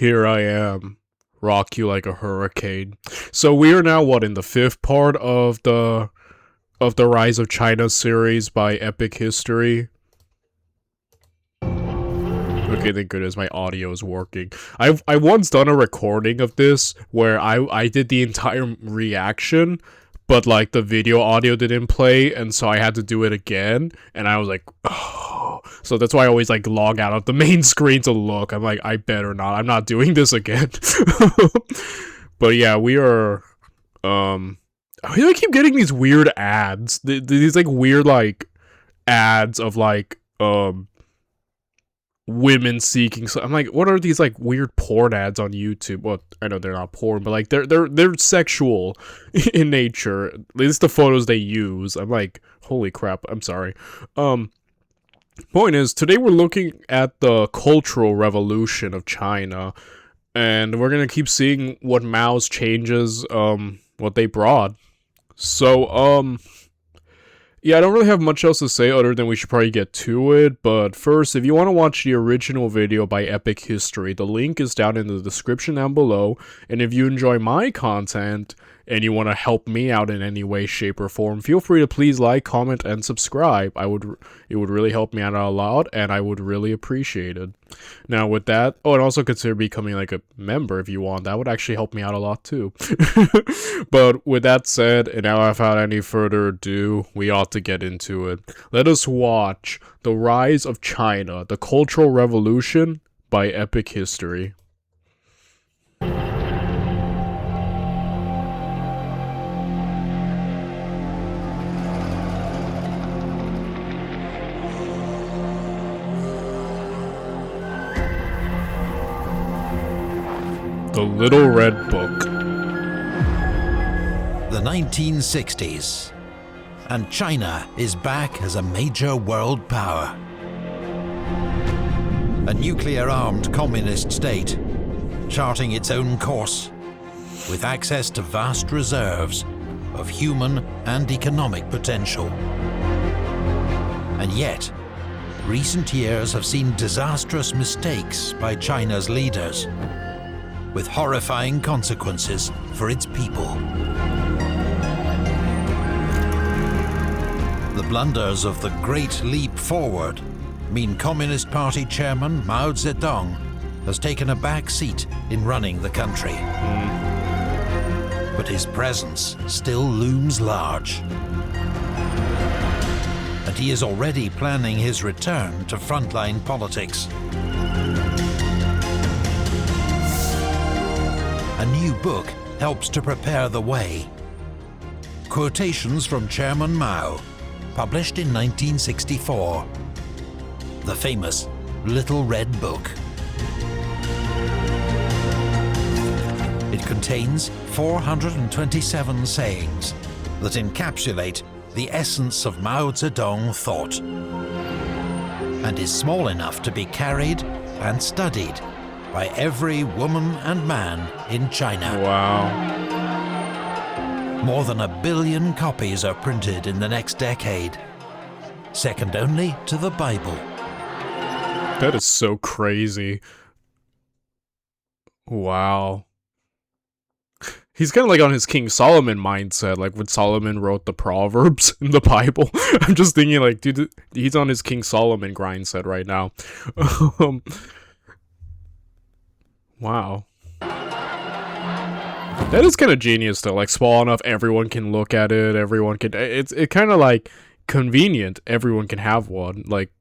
Here I am, rock you like a hurricane. So we are now in the fifth part of the Rise of China series by Epic History. Okay, thank goodness my audio is working. I once done a recording of this where I did the entire reaction, but like the video audio didn't play, and so I had to do it again, and I was like, oh. So that's why I always like log out of the main screen to look. I'm like, I better not. I'm not doing this again. But yeah, we are I keep getting these weird ads. These like weird like ads of like women seeking. So I'm like, what are these like weird porn ads on YouTube? Well, I know they're not porn, but like they're sexual in nature. At least the photos they use. I'm like, holy crap. I'm sorry. Point is, today we're looking at the Cultural Revolution of China, and we're gonna keep seeing what Mao's changes, what they brought. So, yeah, I don't really have much else to say other than we should probably get to it, but first, if you want to watch the original video by Epic History, the link is down in the description down below, and if you enjoy my content, and you want to help me out in any way, shape, or form, feel free to please like, comment, and subscribe. It would really help me out a lot, and I would really appreciate it. Now, with that, oh, and also consider becoming like a member if you want. That would actually help me out a lot too. But with that said, and now without any further ado, we ought to get into it. Let us watch The Rise of China, the Cultural Revolution by Epic History. The Little Red Book. The 1960s, and China is back as a major world power. A nuclear-armed communist state, charting its own course, with access to vast reserves of human and economic potential. And yet, recent years have seen disastrous mistakes by China's leaders, with horrifying consequences for its people. The blunders of the Great Leap Forward mean Communist Party chairman Mao Zedong has taken a back seat in running the country. But his presence still looms large. And he is already planning his return to frontline politics. A new book helps to prepare the way. Quotations from Chairman Mao, published in 1964. The famous Little Red Book. It contains 427 sayings that encapsulate the essence of Mao Zedong thought, and is small enough to be carried and studied by every woman and man in China. Wow. More than 1 billion copies are printed in the next decade, second only to the Bible. That is so crazy. Wow. He's kind of like on his King Solomon mindset, like when Solomon wrote the Proverbs in the Bible. I'm just thinking like, dude, he's on his King Solomon grind set right now. Wow. That is kind of genius though, like small enough everyone can look at it, everyone can, it's kind of like convenient, everyone can have one, like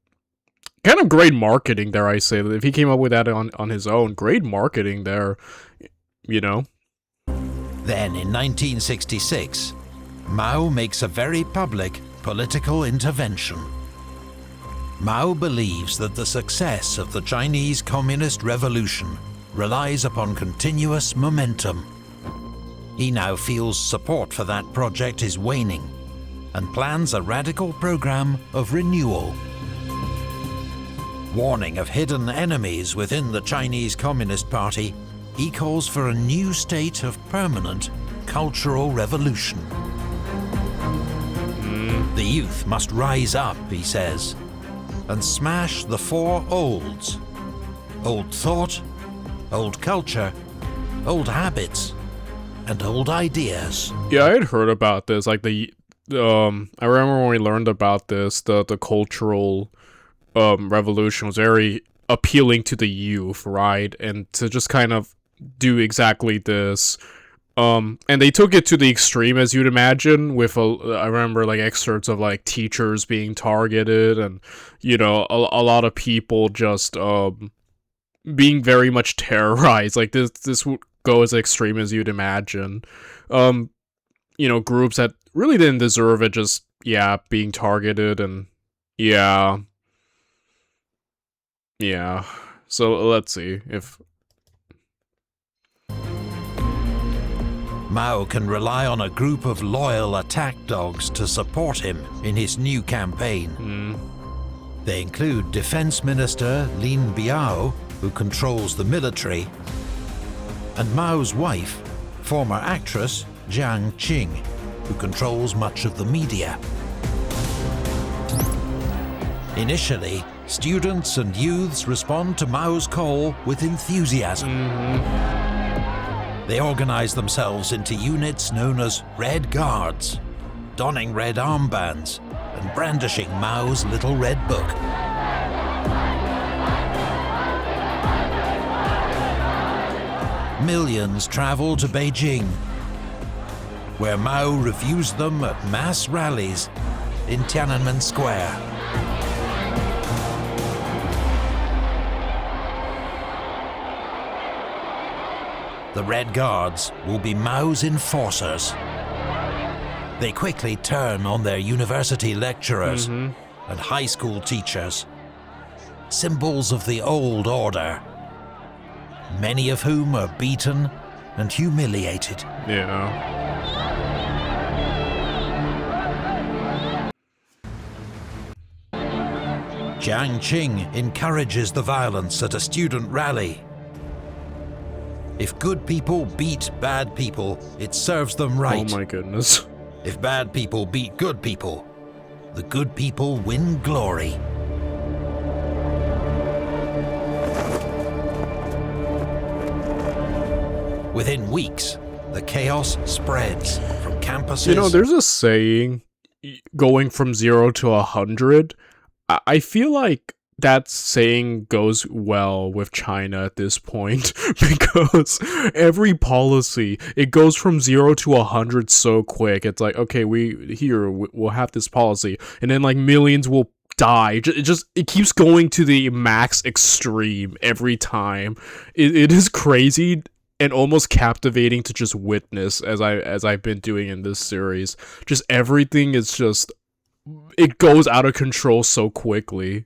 kind of great marketing there, I say. If he came up with that on his own, great marketing there, you know? Then in 1966, Mao makes a very public political intervention. Mao believes that the success of the Chinese Communist Revolution relies upon continuous momentum. He now feels support for that project is waning and plans a radical program of renewal. Warning of hidden enemies within the Chinese Communist Party, he calls for a new state of permanent cultural revolution. The youth must rise up, he says, and smash the four olds: old thought, old culture, old habits, and old ideas. Yeah, I had heard about this. Like I remember when we learned about this, the cultural revolution was very appealing to the youth, right? And to just kind of do exactly this. And they took it to the extreme, as you'd imagine, with I remember like excerpts of like teachers being targeted, and you know, a lot of people just being very much terrorized. Like this would go as extreme as you'd imagine. You know, groups that really didn't deserve it, just being targeted, and yeah. So let's see if Mao can rely on a group of loyal attack dogs to support him in his new campaign. They include Defense Minister Lin Biao, who controls the military, and Mao's wife, former actress Jiang Qing, who controls much of the media. Initially, students and youths respond to Mao's call with enthusiasm. They organize themselves into units known as Red Guards, donning red armbands and brandishing Mao's little red book. Millions travel to Beijing, where Mao reviews them at mass rallies in Tiananmen Square. The Red Guards will be Mao's enforcers. They quickly turn on their university lecturers and high school teachers, symbols of the old order, many of whom are beaten and humiliated. yeah. Jiang Qing encourages the violence at a student rally. If good people beat bad people, it serves them right. Oh my goodness. If bad people beat good people, the good people win glory. Within weeks, the chaos spreads from campuses. You know, there's a saying, going from 0 to 100. I feel like that saying goes well with China at this point, because every policy, it goes from 0 to 100 so quick. It's like, okay, we'll have this policy, and then like millions will die. It keeps going to the max extreme every time. It is crazy and almost captivating to just witness, as I've been doing in this series. Just everything is just, it goes out of control so quickly.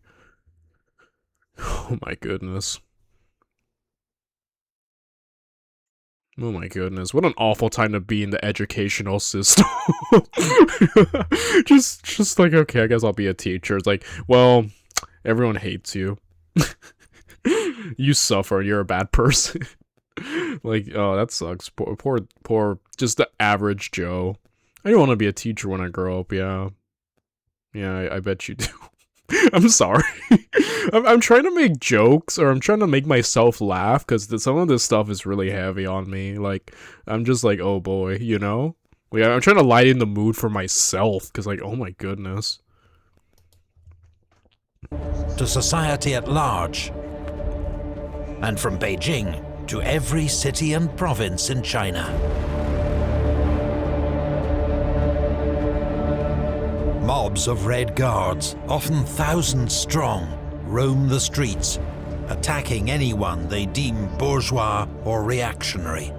Oh my goodness. Oh my goodness. What an awful time to be in the educational system. just like, okay, I guess I'll be a teacher. It's like, well, everyone hates you. You suffer, you're a bad person. Like, oh, that sucks. Poor, just the average Joe. I don't want to be a teacher when I grow up, yeah. Yeah, I bet you do. I'm sorry. I'm trying to make jokes, or I'm trying to make myself laugh, because some of this stuff is really heavy on me. Like, I'm just like, oh boy, you know? Like, I'm trying to lighten the mood for myself, because like, oh my goodness. To society at large, and from Beijing to every city and province in China. Mobs of Red Guards, often thousands strong, roam the streets, attacking anyone they deem bourgeois or reactionary.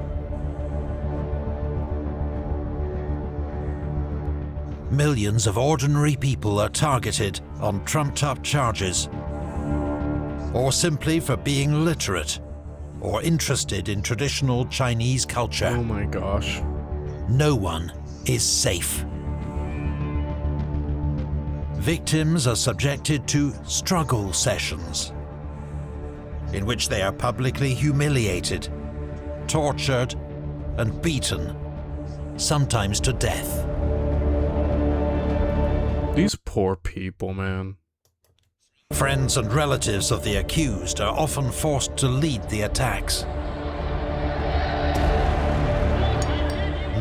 Millions of ordinary people are targeted on trumped-up charges, or simply for being literate or interested in traditional Chinese culture. Oh my gosh. No one is safe. Victims are subjected to struggle sessions, in which they are publicly humiliated, tortured, and beaten, sometimes to death. These poor people, man. Friends and relatives of the accused are often forced to lead the attacks.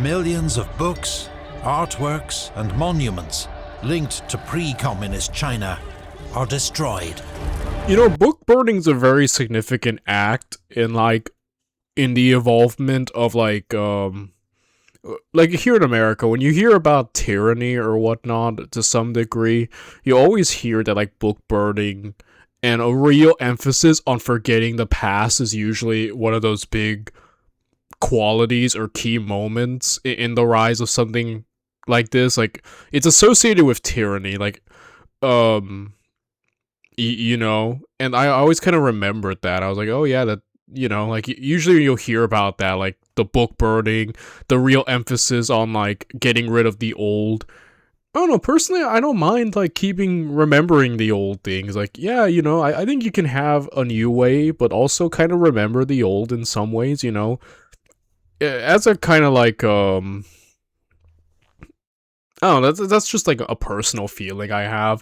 millions of books, artworks, and monuments linked to pre-communist China are destroyed. You know, book burning's a very significant act in the evolvement of here in America, when you hear about tyranny or whatnot to some degree, you always hear that like book burning and a real emphasis on forgetting the past is usually one of those big qualities or key moments in the rise of something like this. Like, it's associated with tyranny, you know, and I always kind of remembered that. I was like, oh yeah, that, you know, like usually you'll hear about that, like the book burning, the real emphasis on like getting rid of the old. I don't know, personally, I don't mind like remembering the old things. Like, yeah, you know, I think you can have a new way, but also kind of remember the old in some ways, you know, as a kind of like, oh, that's just like a personal feeling I have.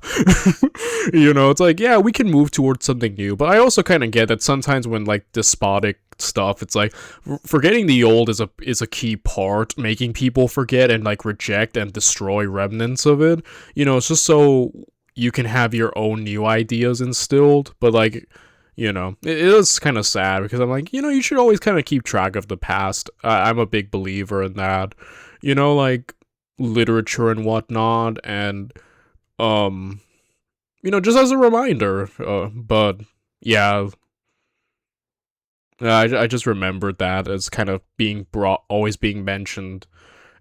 You know, it's like, yeah, we can move towards something new, but I also kind of get that sometimes when like despotic stuff, it's like forgetting the old is a key part, making people forget and like reject and destroy remnants of it. You know, it's just so you can have your own new ideas instilled, but like, you know, it is kind of sad because I'm like, you know, you should always kind of keep track of the past. I'm a big believer in that, you know, like literature and whatnot, and you know, just as a reminder. But yeah, I just remembered that as kind of being always being mentioned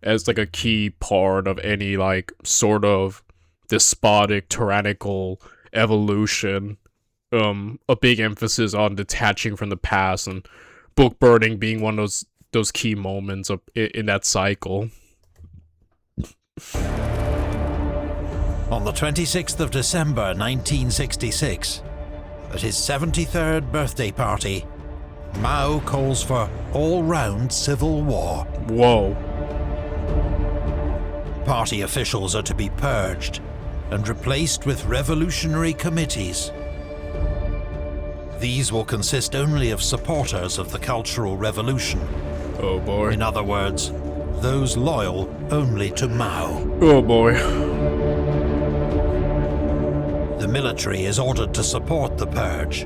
as like a key part of any like sort of despotic, tyrannical evolution. A big emphasis on detaching from the past, and book burning being one of those key moments in that cycle. On the 26th of December 1966, at his 73rd birthday party, Mao calls for all-round civil war. Whoa. Party officials are to be purged and replaced with revolutionary committees. These will consist only of supporters of the Cultural Revolution. Oh boy. In other words, those loyal only to Mao. Oh boy. The military is ordered to support the purge,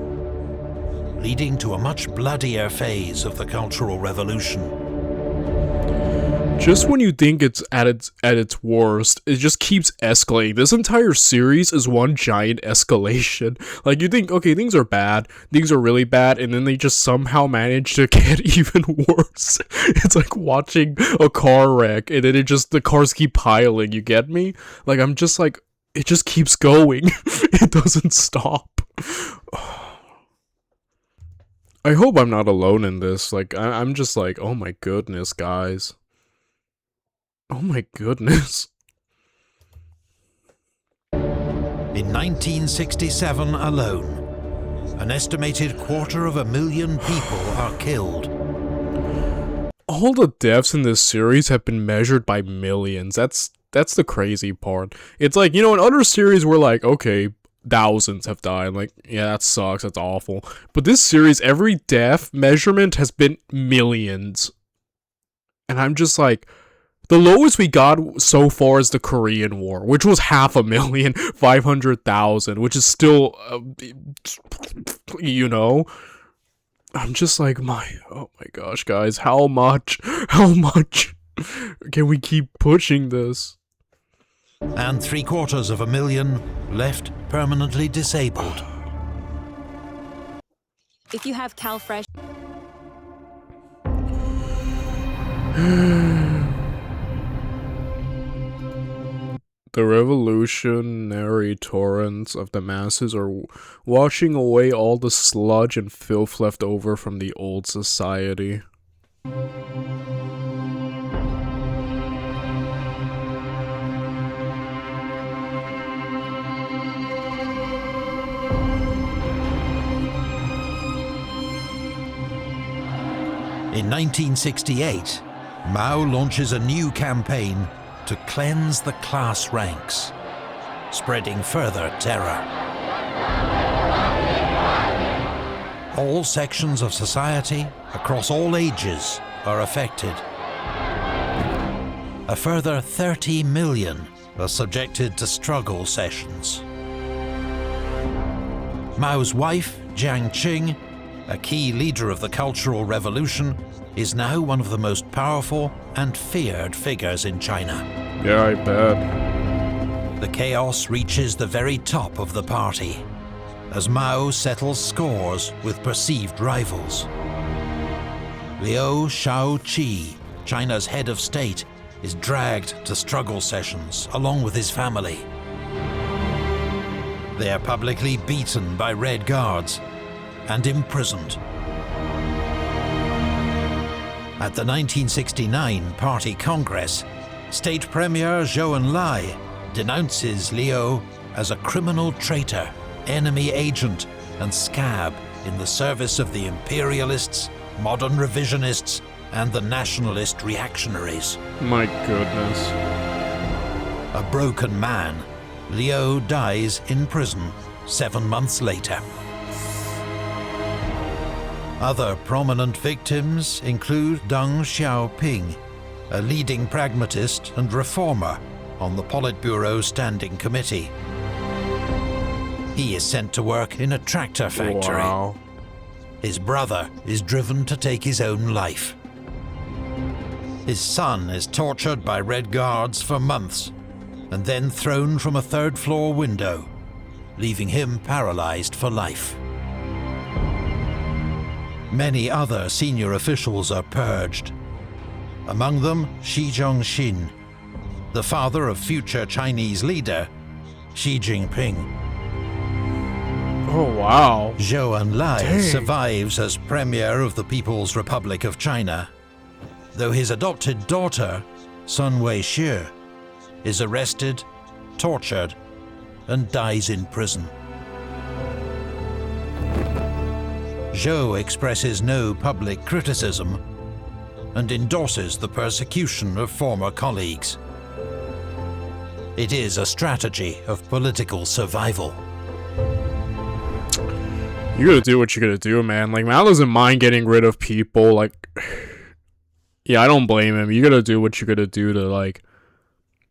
leading to a much bloodier phase of the Cultural Revolution. Just when you think it's at its worst, it just keeps escalating. This entire series is one giant escalation. Like, you think, okay, things are bad, things are really bad, and then they just somehow manage to get even worse. It's like watching a car wreck, and then the cars keep piling, you get me? Like, I'm just like, it just keeps going. It doesn't stop. I hope I'm not alone in this. Like, I'm just like, oh my goodness, guys. Oh my goodness. In 1967 alone, an estimated 250,000 people are killed. All the deaths in this series have been measured by millions. That's the crazy part. It's like, you know, in other series we're like, okay, thousands have died. Like, yeah, that sucks, that's awful. But this series, every death measurement has been millions. And I'm just like, the lowest we got so far is the Korean War, which was 500,000, which is still, you know, I'm just like, oh my gosh, guys, how much can we keep pushing this? And 750,000 left permanently disabled. If you have CalFresh. The revolutionary torrents of the masses are washing away all the sludge and filth left over from the old society. In 1968, Mao launches a new campaign to cleanse the class ranks, spreading further terror. All sections of society, across all ages, are affected. a further 30 million are subjected to struggle sessions. Mao's wife, Jiang Qing, a key leader of the Cultural Revolution, is now one of the most powerful and feared figures in China. Yeah, I bet. The chaos reaches the very top of the party, as Mao settles scores with perceived rivals. Liu Shaoqi, China's head of state, is dragged to struggle sessions along with his family. They are publicly beaten by Red Guards and imprisoned. At the 1969 Party Congress, State Premier Zhou Enlai denounces Liu as a criminal traitor, enemy agent, and scab in the service of the imperialists, modern revisionists, and the nationalist reactionaries. My goodness. A broken man, Liu dies in prison 7 months later. Other prominent victims include Deng Xiaoping, a leading pragmatist and reformer on the Politburo Standing Committee. He is sent to work in a tractor factory. Wow. His brother is driven to take his own life. His son is tortured by Red Guards for months and then thrown from a third-floor window, leaving him paralyzed for life. Many other senior officials are purged. Among them, Xi Jinping, the father of future Chinese leader Xi Jinping. Oh, wow. Zhou Enlai Dang. survives as Premier of the People's Republic of China, though his adopted daughter, Sun Weixi, is arrested, tortured, and dies in prison. Zhou expresses no public criticism and endorses the persecution of former colleagues. It is a strategy of political survival. You gotta do what you gotta do, man. Like, Mao doesn't mind getting rid of people. Like, yeah, I don't blame him. You gotta do what you gotta do to, like,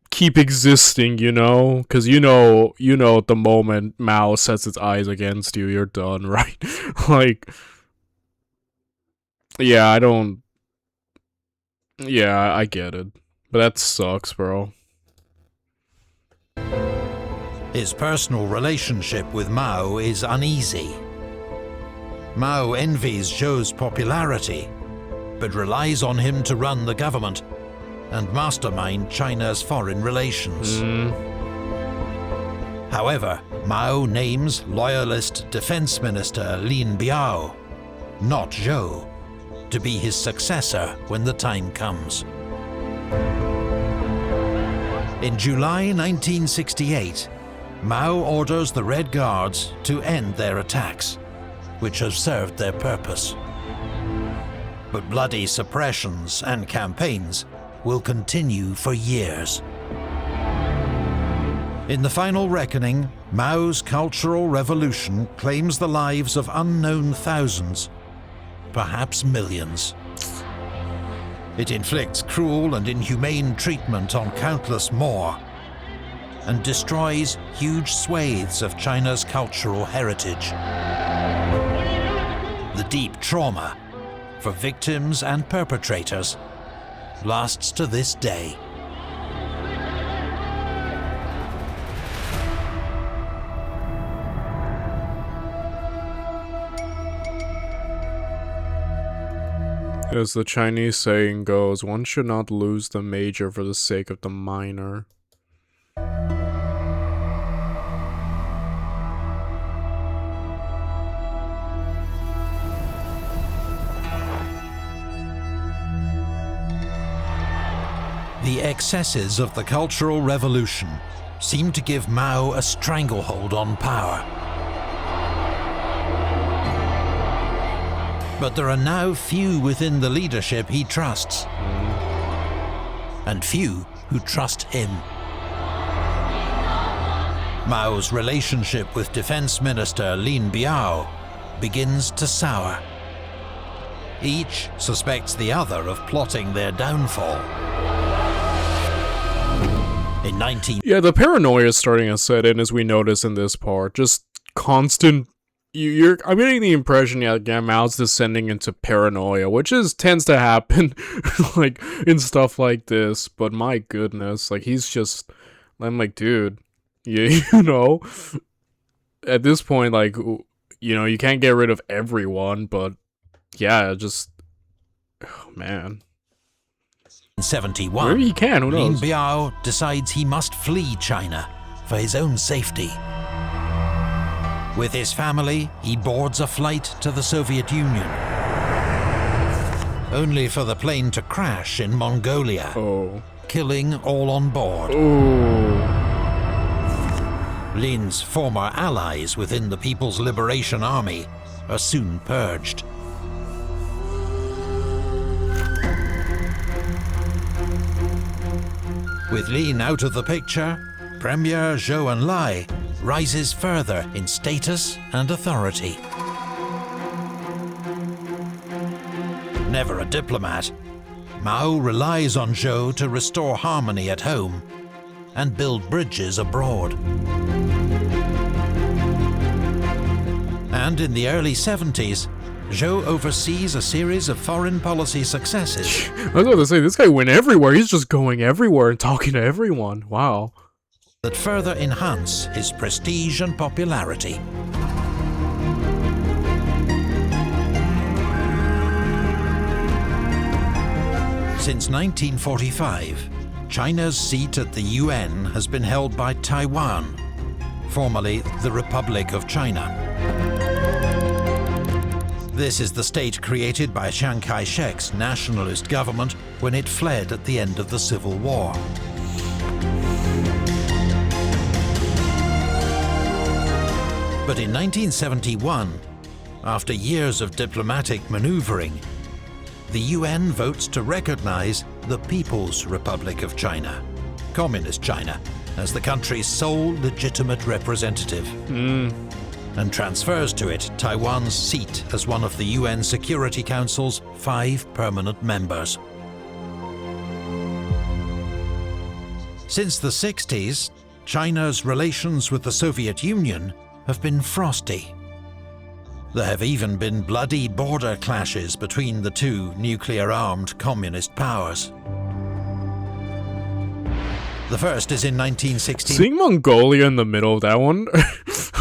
keep existing, you know? Because you know, at the moment Mao sets its eyes against you, you're done, right? Like, yeah, I get it. But that sucks, bro. His personal relationship with Mao is uneasy. Mao envies Zhou's popularity, but relies on him to run the government and mastermind China's foreign relations. However, Mao names loyalist Defense Minister Lin Biao, not Zhou, to be his successor when the time comes. In July 1968, Mao orders the Red Guards to end their attacks, which have served their purpose. But bloody suppressions and campaigns will continue for years. In the final reckoning, Mao's Cultural Revolution claims the lives of unknown thousands, perhaps millions. It inflicts cruel and inhumane treatment on countless more, and destroys huge swathes of China's cultural heritage. The deep trauma, for victims and perpetrators, lasts to this day. As the Chinese saying goes, one should not lose the major for the sake of the minor. The excesses of the Cultural Revolution seem to give Mao a stranglehold on power. But there are now few within the leadership he trusts, and few who trust him. Mao's relationship with Defense Minister Lin Biao begins to sour. Each suspects the other of plotting their downfall. In 19... Yeah, the paranoia is starting to set in, as we notice in this part. Just constant... I'm getting the impression, yeah, Mao's descending into paranoia, which tends to happen, like, in stuff like this, but my goodness, like, he's just... I'm like, dude, you know, at this point, like, you know, you can't get rid of everyone, but, yeah, just... Oh, man. In 71, maybe he can, who knows? Lin Biao decides he must flee China for his own safety. With his family, he boards a flight to the Soviet Union, only for the plane to crash in Mongolia, killing all on board. Lin's former allies within the People's Liberation Army are soon purged. With Lin out of the picture, Premier Zhou Enlai rises further in status and authority. Never a diplomat, Mao relies on Zhou to restore harmony at home and build bridges abroad. And in the early 70s, Zhou oversees a series of foreign policy successes. I was about to say, this guy went everywhere. He's just going everywhere and talking to everyone. Wow. That further enhance his prestige and popularity. Since 1945, China's seat at the UN has been held by Taiwan, formerly the Republic of China. This is the state created by Chiang Kai-shek's nationalist government when it fled at the end of the Civil War. But in 1971, after years of diplomatic maneuvering, the UN votes to recognize the People's Republic of China, Communist China, as the country's sole legitimate representative. And transfers to it Taiwan's seat as one of the UN Security Council's 5 permanent members. Since the 60s, China's relations with the Soviet Union have been frosty. There have even been bloody border clashes between the two nuclear-armed communist powers. The first is in 1916. Seeing Mongolia in the middle of that one,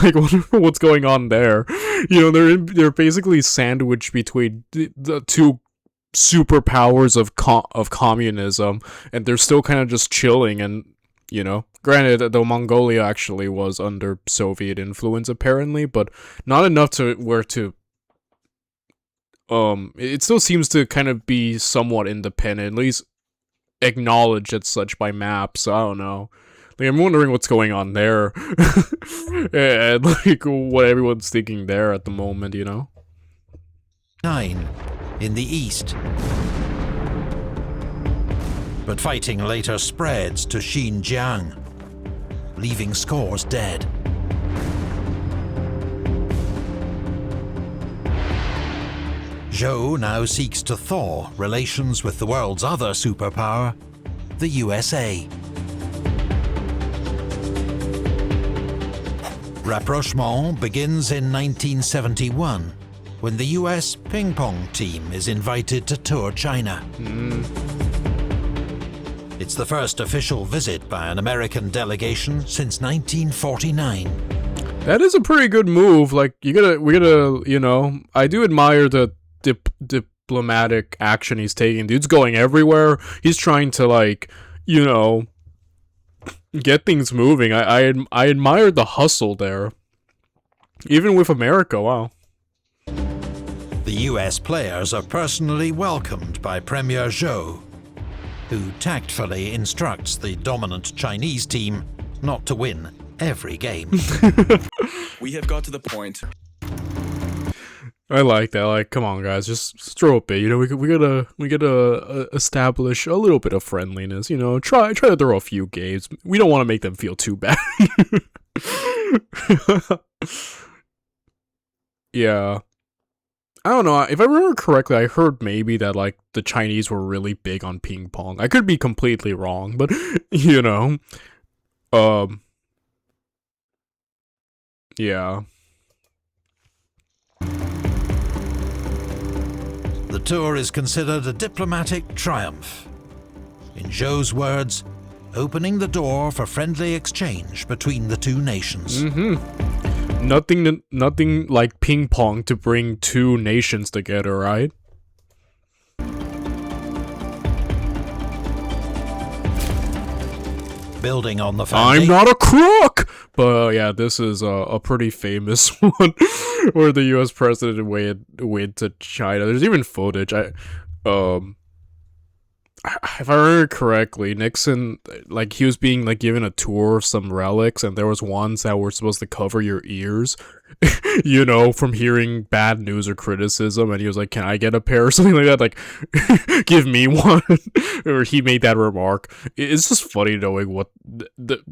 like, wonder what's going on there. You know, they're basically sandwiched between the two superpowers of communism, and they're still kind of just chilling. And you know, granted, the Mongolia actually was under Soviet influence apparently, but not enough to where to. It still seems to kind of be somewhat independent, at least acknowledged as such by maps. So I don't know. Like, I'm wondering what's going on there, and like what everyone's thinking there at the moment. You know. 9 in the east. But fighting later spreads to Xinjiang, leaving scores dead. Zhou now seeks to thaw relations with the world's other superpower, the USA. Rapprochement begins in 1971, when the US ping-pong team is invited to tour China. It's the first official visit by an American delegation since 1949. That is a pretty good move. Like, we gotta, you know, I do admire the diplomatic action he's taking. Dude's going everywhere. He's trying to, like, you know, get things moving. I admired the hustle there. Even with America, wow. The US players are personally welcomed by Premier Zhou, who tactfully instructs the dominant Chinese team not to win every game. We have got to the point. I like that. Like, come on, guys, just throw a bit. You know, we gotta establish a little bit of friendliness. You know, try to throw a few games. We don't want to make them feel too bad. Yeah. I don't know, if I remember correctly, I heard maybe that, like, the Chinese were really big on ping pong. I could be completely wrong, but, you know, Um, yeah. The tour is considered a diplomatic triumph. In Zhou's words, opening the door for friendly exchange between the two nations. Nothing like ping pong to bring two nations together, right? Building on the I'm foundation. not a crook! But yeah, this is a pretty famous one where the US president went to China. There's even footage. If I remember correctly, Nixon, like, he was being, like, given a tour of some relics, and there was ones that were supposed to cover your ears, you know, from hearing bad news or criticism, and he was like, can I get a pair or something like that? Like, give me one. Or he made that remark. It's just funny knowing what the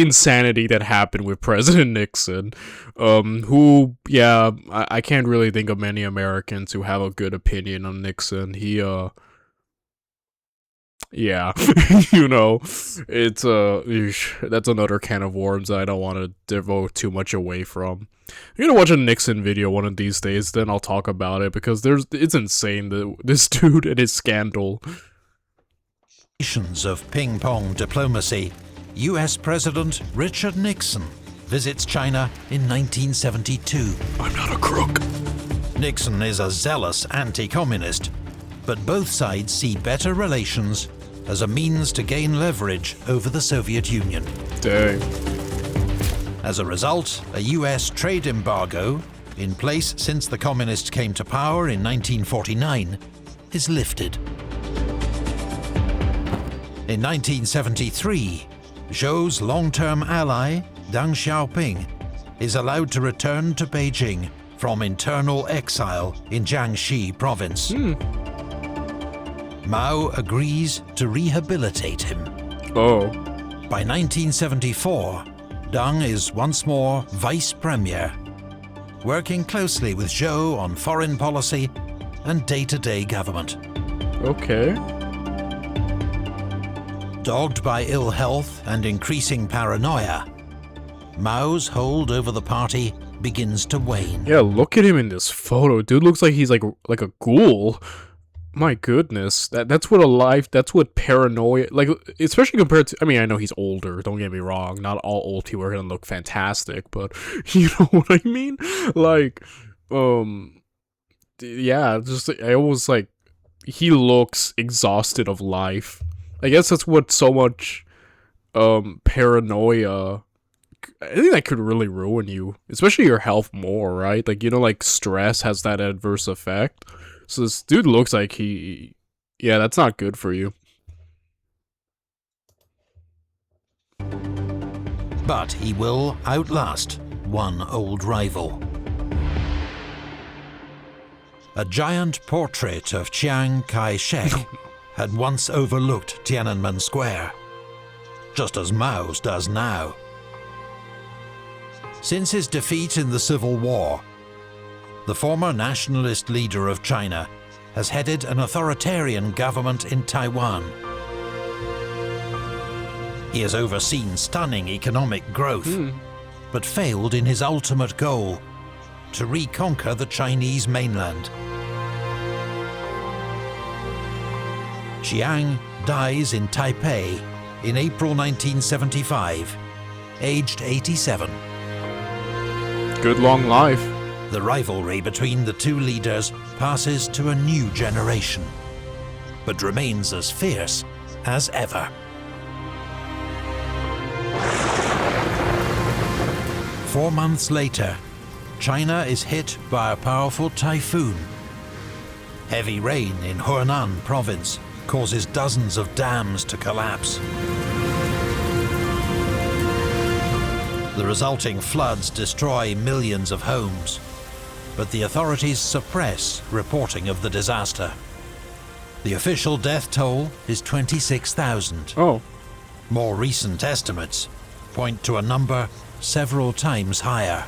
insanity that happened with President Nixon, who, yeah, I can't really think of many Americans who have a good opinion on Nixon. He, yeah, you know, it's that's another can of worms that I don't want to devote too much away from. I'm gonna watch a Nixon video one of these days, then I'll talk about it, because it's insane, this dude and his scandal. Of ping-pong diplomacy, US President Richard Nixon visits China in 1972. I'm not a crook. Nixon is a zealous anti-communist, but both sides see better relations as a means to gain leverage over the Soviet Union. Dang. As a result, a US trade embargo, in place since the communists came to power in 1949, is lifted. In 1973, Zhou's long-term ally, Deng Xiaoping, is allowed to return to Beijing from internal exile in Jiangxi province. Mao agrees to rehabilitate him. Oh. By 1974, Deng is once more vice premier, working closely with Zhou on foreign policy and day-to-day government. Okay. Dogged by ill health and increasing paranoia, Mao's hold over the party begins to wane. Yeah, look at him in this photo. Dude looks like he's like a ghoul. My goodness, that's what paranoia, like, especially compared to, I mean, I know he's older, don't get me wrong, not all old people are gonna look fantastic, but you know what I mean? Like, yeah, just, I almost, like, he looks exhausted of life. I guess that's what so much, paranoia, I think that could really ruin you, especially your health more, right? Like, you know, like, stress has that adverse effect. So this dude looks like yeah, that's not good for you. But he will outlast one old rival. A giant portrait of Chiang Kai-shek had once overlooked Tiananmen Square, just as Mao's does now. Since his defeat in the Civil War, the former nationalist leader of China has headed an authoritarian government in Taiwan. He has overseen stunning economic growth, but failed in his ultimate goal, to reconquer the Chinese mainland. Chiang dies in Taipei in April 1975, aged 87. Good long life. The rivalry between the two leaders passes to a new generation, but remains as fierce as ever. 4 months later, China is hit by a powerful typhoon. Heavy rain in Hunan province causes dozens of dams to collapse. The resulting floods destroy millions of homes, but the authorities suppress reporting of the disaster. The official death toll is 26,000. Oh. More recent estimates point to a number several times higher.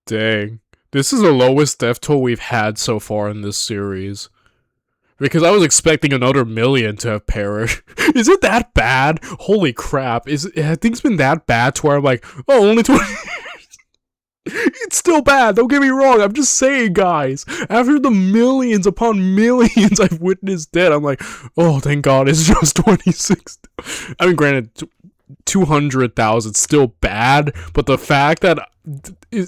Dang. This is the lowest death toll we've had so far in this series. Because I was expecting another million to have perished. Is it that bad? Holy crap. Have things been that bad to where I'm like, oh, only 20... It's still bad, don't get me wrong, I'm just saying, guys. After the millions upon millions I've witnessed dead, I'm like, oh, thank God, it's just 26. I mean, granted, 200,000 still bad, but the fact that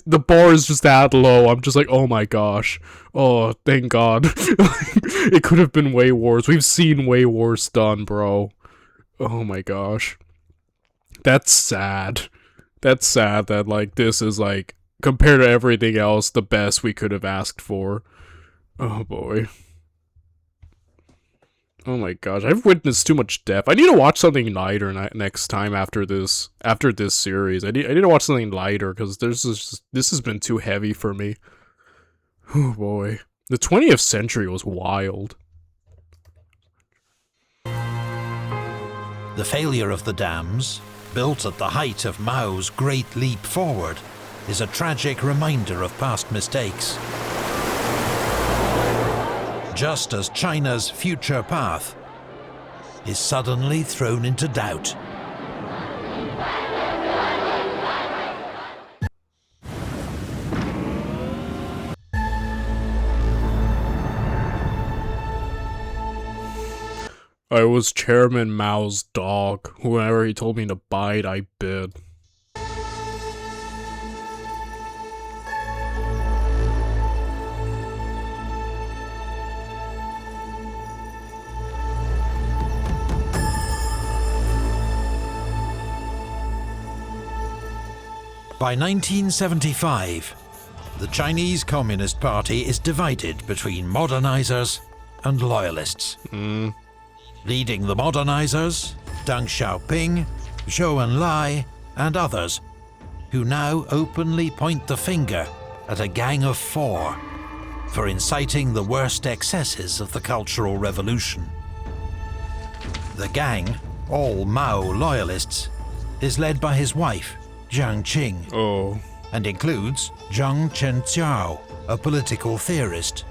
the bar is just that low, I'm just like, oh my gosh. Oh, thank God. It could have been way worse. We've seen way worse done, bro. Oh my gosh. That's sad. That's sad that, like, this is, like, compared to everything else, the best we could have asked for. Oh boy. Oh my gosh, I've witnessed too much death. I need to watch something lighter next time after this series. I need to watch something lighter because this has been too heavy for me. Oh boy. The 20th century was wild. The failure of the dams, built at the height of Mao's Great Leap Forward, is a tragic reminder of past mistakes. Just as China's future path is suddenly thrown into doubt. I was Chairman Mao's dog. Whoever he told me to bite, I bit. By 1975, the Chinese Communist Party is divided between modernizers and loyalists. Leading the modernizers, Deng Xiaoping, Zhou Enlai, and others, who now openly point the finger at a gang of four for inciting the worst excesses of the Cultural Revolution. The gang, all Mao loyalists, is led by his wife, Jiang Qing, and includes Zhang Chenjiao, a political theorist,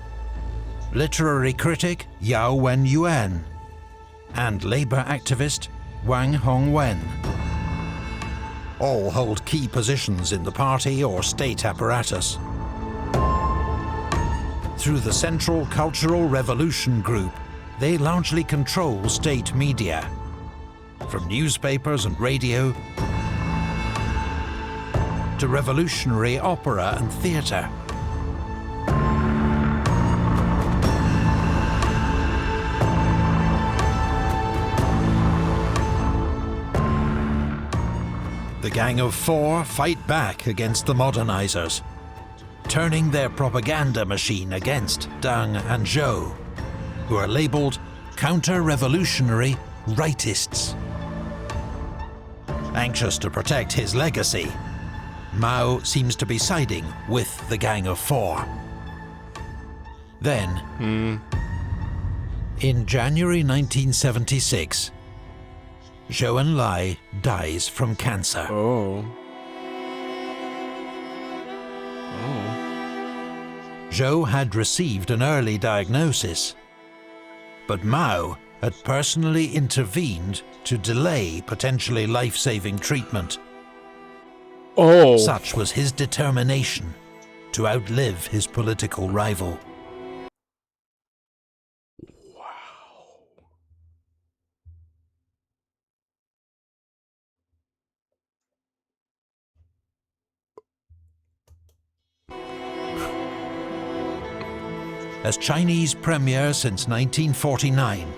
literary critic Yao Wenyuan, and labor activist Wang Hongwen. All hold key positions in the party or state apparatus. Through the Central Cultural Revolution Group, they largely control state media, from newspapers and radio to revolutionary opera and theatre. The Gang of Four fight back against the modernizers, turning their propaganda machine against Deng and Zhou, who are labeled counter-revolutionary rightists. Anxious to protect his legacy, Mao seems to be siding with the Gang of Four. Then, in January 1976, Zhou Enlai dies from cancer. Zhou had received an early diagnosis, but Mao had personally intervened to delay potentially life-saving treatment. Such was his determination to outlive his political rival. As Chinese premier since 1949,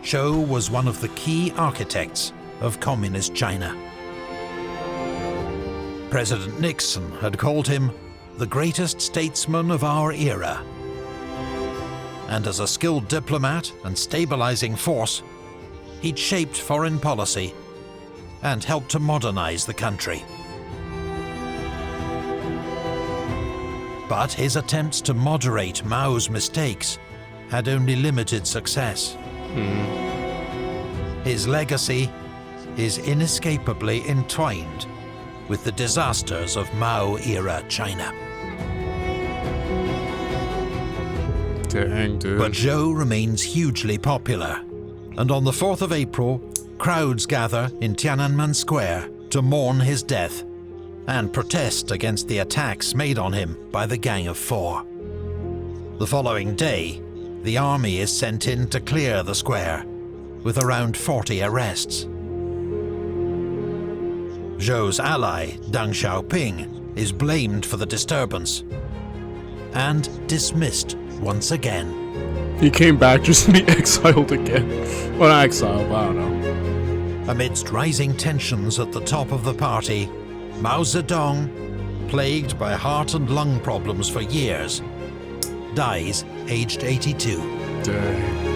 Zhou was one of the key architects of Communist China. President Nixon had called him the greatest statesman of our era. And as a skilled diplomat and stabilizing force, he'd shaped foreign policy and helped to modernize the country. But his attempts to moderate Mao's mistakes had only limited success. His legacy is inescapably entwined with the disasters of Mao-era China. Dang, dude. But Zhou remains hugely popular, and on the 4th of April, crowds gather in Tiananmen Square to mourn his death and protest against the attacks made on him by the Gang of Four. The following day, the army is sent in to clear the square, with around 40 arrests. Zhou's ally, Deng Xiaoping, is blamed for the disturbance and dismissed once again. He came back just to be exiled again. Well, not exiled, but I don't know. Amidst rising tensions at the top of the party, Mao Zedong, plagued by heart and lung problems for years, dies aged 82. Dang.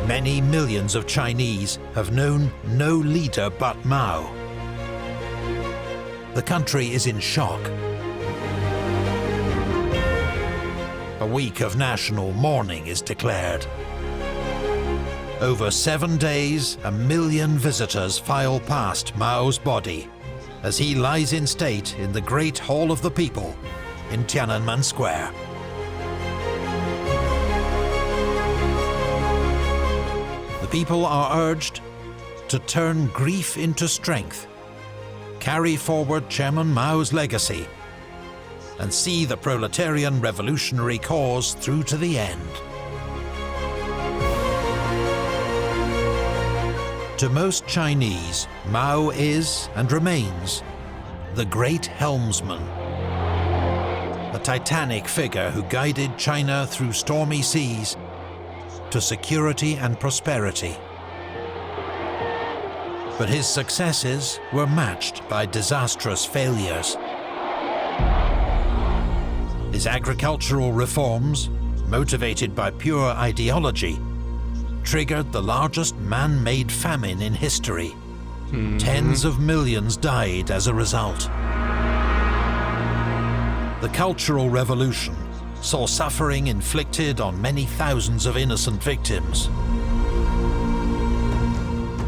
Many millions of Chinese have known no leader but Mao. The country is in shock. A week of national mourning is declared. Over 7 days, 1 million visitors file past Mao's body as he lies in state in the Great Hall of the People in Tiananmen Square. The people are urged to turn grief into strength, carry forward Chairman Mao's legacy, and see the proletarian revolutionary cause through to the end. To most Chinese, Mao is and remains the great helmsman, a titanic figure who guided China through stormy seas to security and prosperity. But his successes were matched by disastrous failures. His agricultural reforms, motivated by pure ideology, triggered the largest man-made famine in history. Tens of millions died as a result. The Cultural Revolution saw suffering inflicted on many thousands of innocent victims.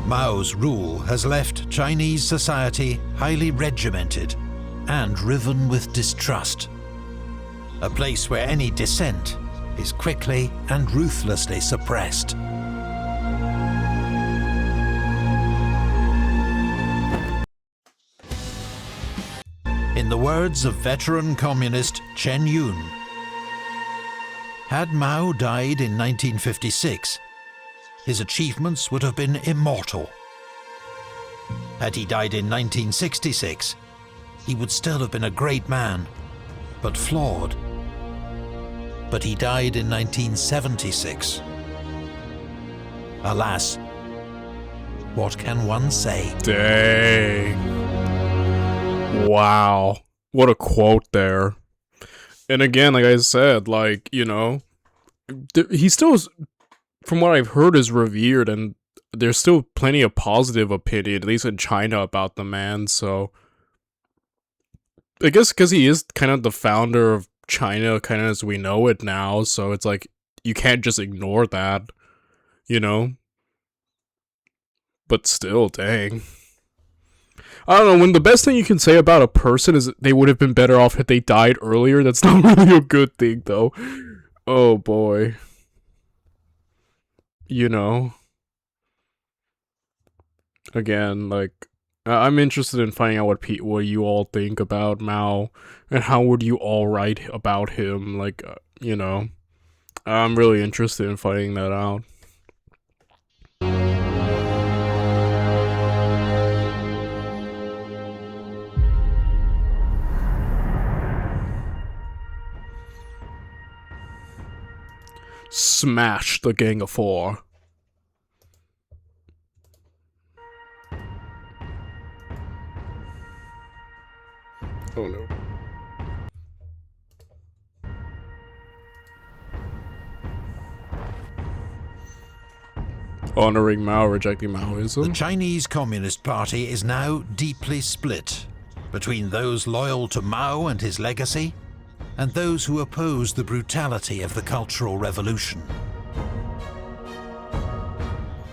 Mao's rule has left Chinese society highly regimented and riven with distrust, a place where any dissent is quickly and ruthlessly suppressed. In the words of veteran communist Chen Yun, had Mao died in 1956, his achievements would have been immortal. Had he died in 1966, he would still have been a great man, but flawed. But he died in 1976. Alas, what can one say? Dang. Wow. What a quote there. And again, like I said, like, you know, he still is, from what I've heard, is revered, and there's still plenty of positive opinion, at least in China, about the man, so I guess because he is kind of the founder of China, kind of as we know it now, so it's like, you can't just ignore that, you know? But still, dang. I don't know, when the best thing you can say about a person is they would have been better off if they died earlier, that's not really a good thing, though. Oh, boy. You know? Again, like, I'm interested in finding out what you all think about Mao, and how would you all write about him, like, you know? I'm really interested in finding that out. Smash the Gang of Four. Oh no. Honoring Mao, rejecting Maoism. The Chinese Communist Party is now deeply split between those loyal to Mao and his legacy, and those who oppose the brutality of the Cultural Revolution.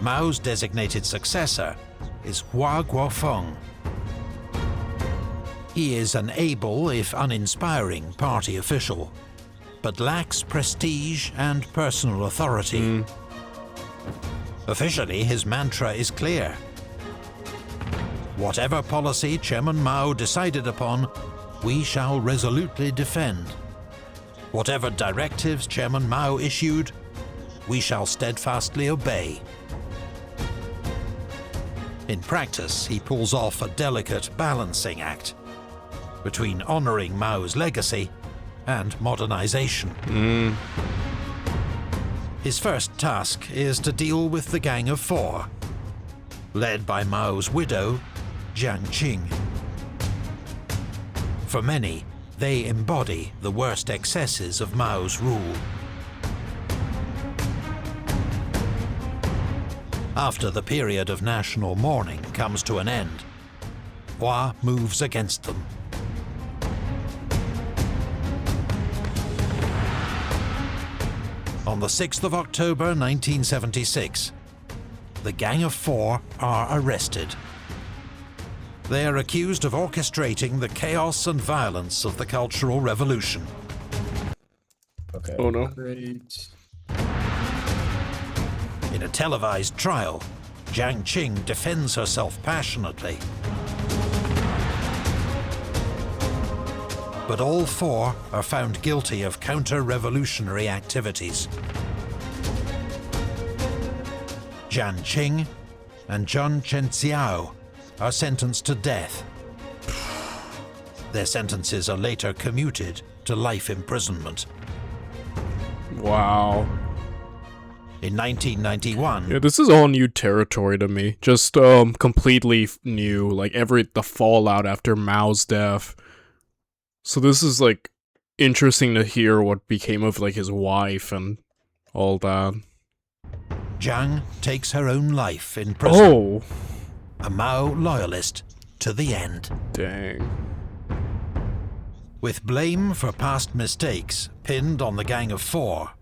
Mao's designated successor is Hua Guofeng. He is an able, if uninspiring, party official, but lacks prestige and personal authority. Officially, his mantra is clear. Whatever policy Chairman Mao decided upon, we shall resolutely defend. Whatever directives Chairman Mao issued, we shall steadfastly obey. In practice, he pulls off a delicate balancing act between honoring Mao's legacy and modernization. His first task is to deal with the Gang of Four, led by Mao's widow, Jiang Qing. For many, they embody the worst excesses of Mao's rule. After the period of national mourning comes to an end, Hua moves against them. On the 6th of October 1976, the Gang of Four are arrested. They are accused of orchestrating the chaos and violence of the Cultural Revolution. Okay. Oh no. Great. In a televised trial, Jiang Qing defends herself passionately. But all four are found guilty of counter-revolutionary activities. Jiang Qing and Zheng Chenxiao are sentenced to death. Their sentences are later commuted to life imprisonment. Wow. In 1991, Yeah, this is all new territory to me. Just completely new. Like the fallout after Mao's death. So this is like interesting to hear what became of like his wife and all that. Jiang takes her own life in prison. Oh, A Mao loyalist to the end. dang. With blame for past mistakes pinned on the Gang of Four,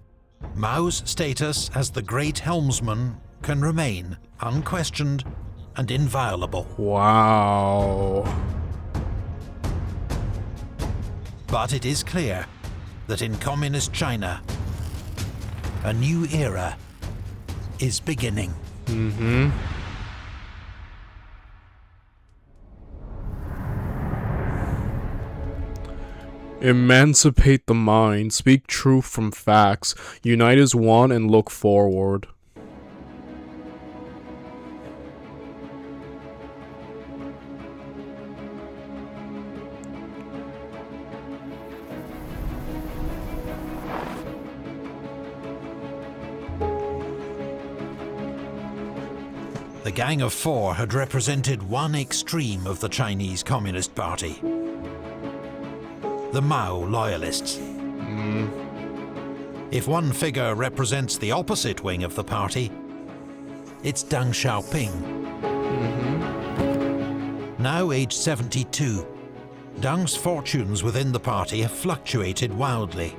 Mao's status as the great helmsman can remain unquestioned and inviolable. Wow. But it is clear that in communist China, a new era is beginning. Emancipate the mind, speak truth from facts, unite as one and look forward. The Gang of Four had represented one extreme of the Chinese Communist Party. The Mao loyalists. If one figure represents the opposite wing of the party, it's Deng Xiaoping. Now aged 72, Deng's fortunes within the party have fluctuated wildly.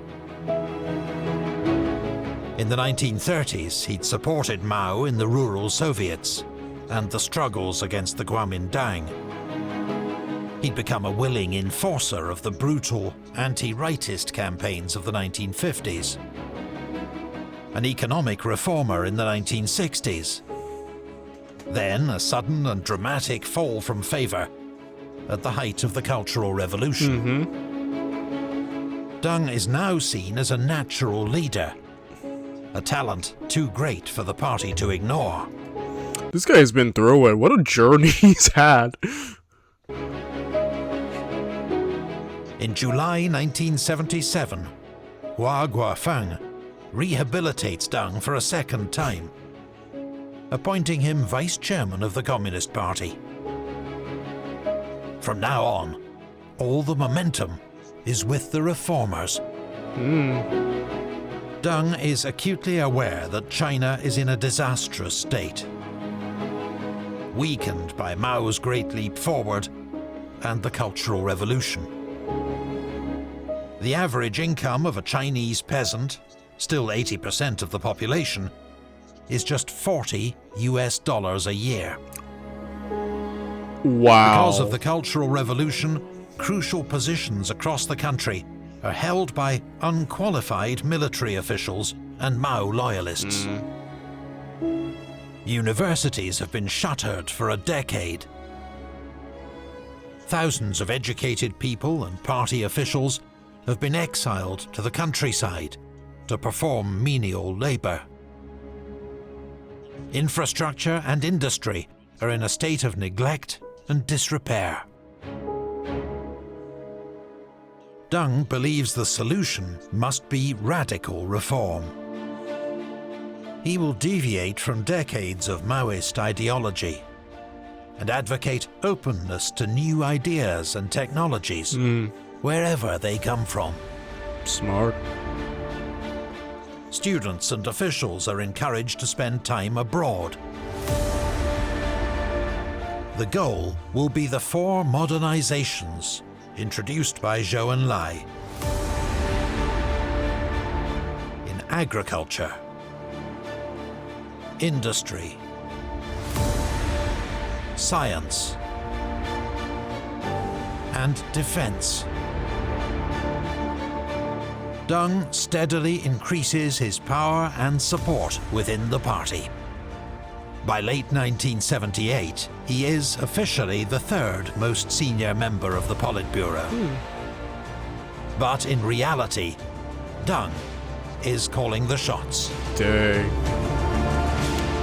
In the 1930s, he'd supported Mao in the rural Soviets and the struggles against the Kuomintang. He'd become a willing enforcer of the brutal anti-rightist campaigns of the 1950s. An economic reformer in the 1960s. Then a sudden and dramatic fall from favour at the height of the Cultural Revolution. Deng is now seen as a natural leader, a talent too great for the party to ignore. This guy's been through it. What a journey he's had. In July 1977, Hua Guofeng rehabilitates Deng for a second time, appointing him vice chairman of the Communist Party. From now on, all the momentum is with the reformers. Deng is acutely aware that China is in a disastrous state, weakened by Mao's Great Leap Forward and the Cultural Revolution. The average income of a Chinese peasant, still 80% of the population, is just $40 a year. Wow. Because of the Cultural Revolution, crucial positions across the country are held by unqualified military officials and Mao loyalists. Universities have been shuttered for a decade. Thousands of educated people and party officials have been exiled to the countryside to perform menial labor. Infrastructure and industry are in a state of neglect and disrepair. Deng believes the solution must be radical reform. He will deviate from decades of Maoist ideology and advocate openness to new ideas and technologies, wherever they come from. Smart. Students and officials are encouraged to spend time abroad. The goal will be the 4 modernizations introduced by Zhou Enlai in agriculture, industry, science, and defense. Deng steadily increases his power and support within the party. By late 1978, he is officially the 3rd most senior member of the Politburo. But in reality, Deng is calling the shots. Dang.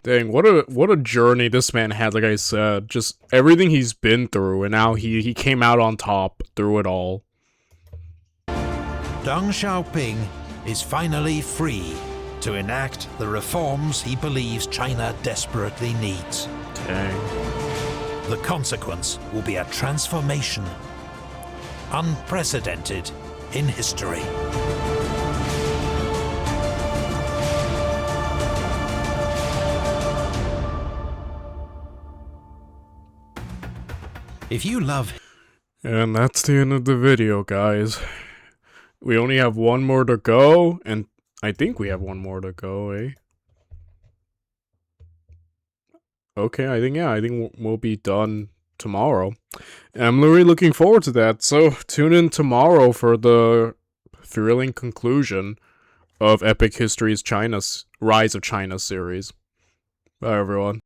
Dang, what a journey this man had, like I said. Just everything he's been through, and now he came out on top through it all. Deng Xiaoping is finally free to enact the reforms he believes China desperately needs. Dang. The consequence will be a transformation unprecedented in history. If you love... And that's the end of the video, guys. We only have one more to go, and I think we have one more to go, eh? Okay, I think we'll be done tomorrow. I'm really looking forward to that, so tune in tomorrow for the thrilling conclusion of Epic History's Rise of China series. Bye, everyone.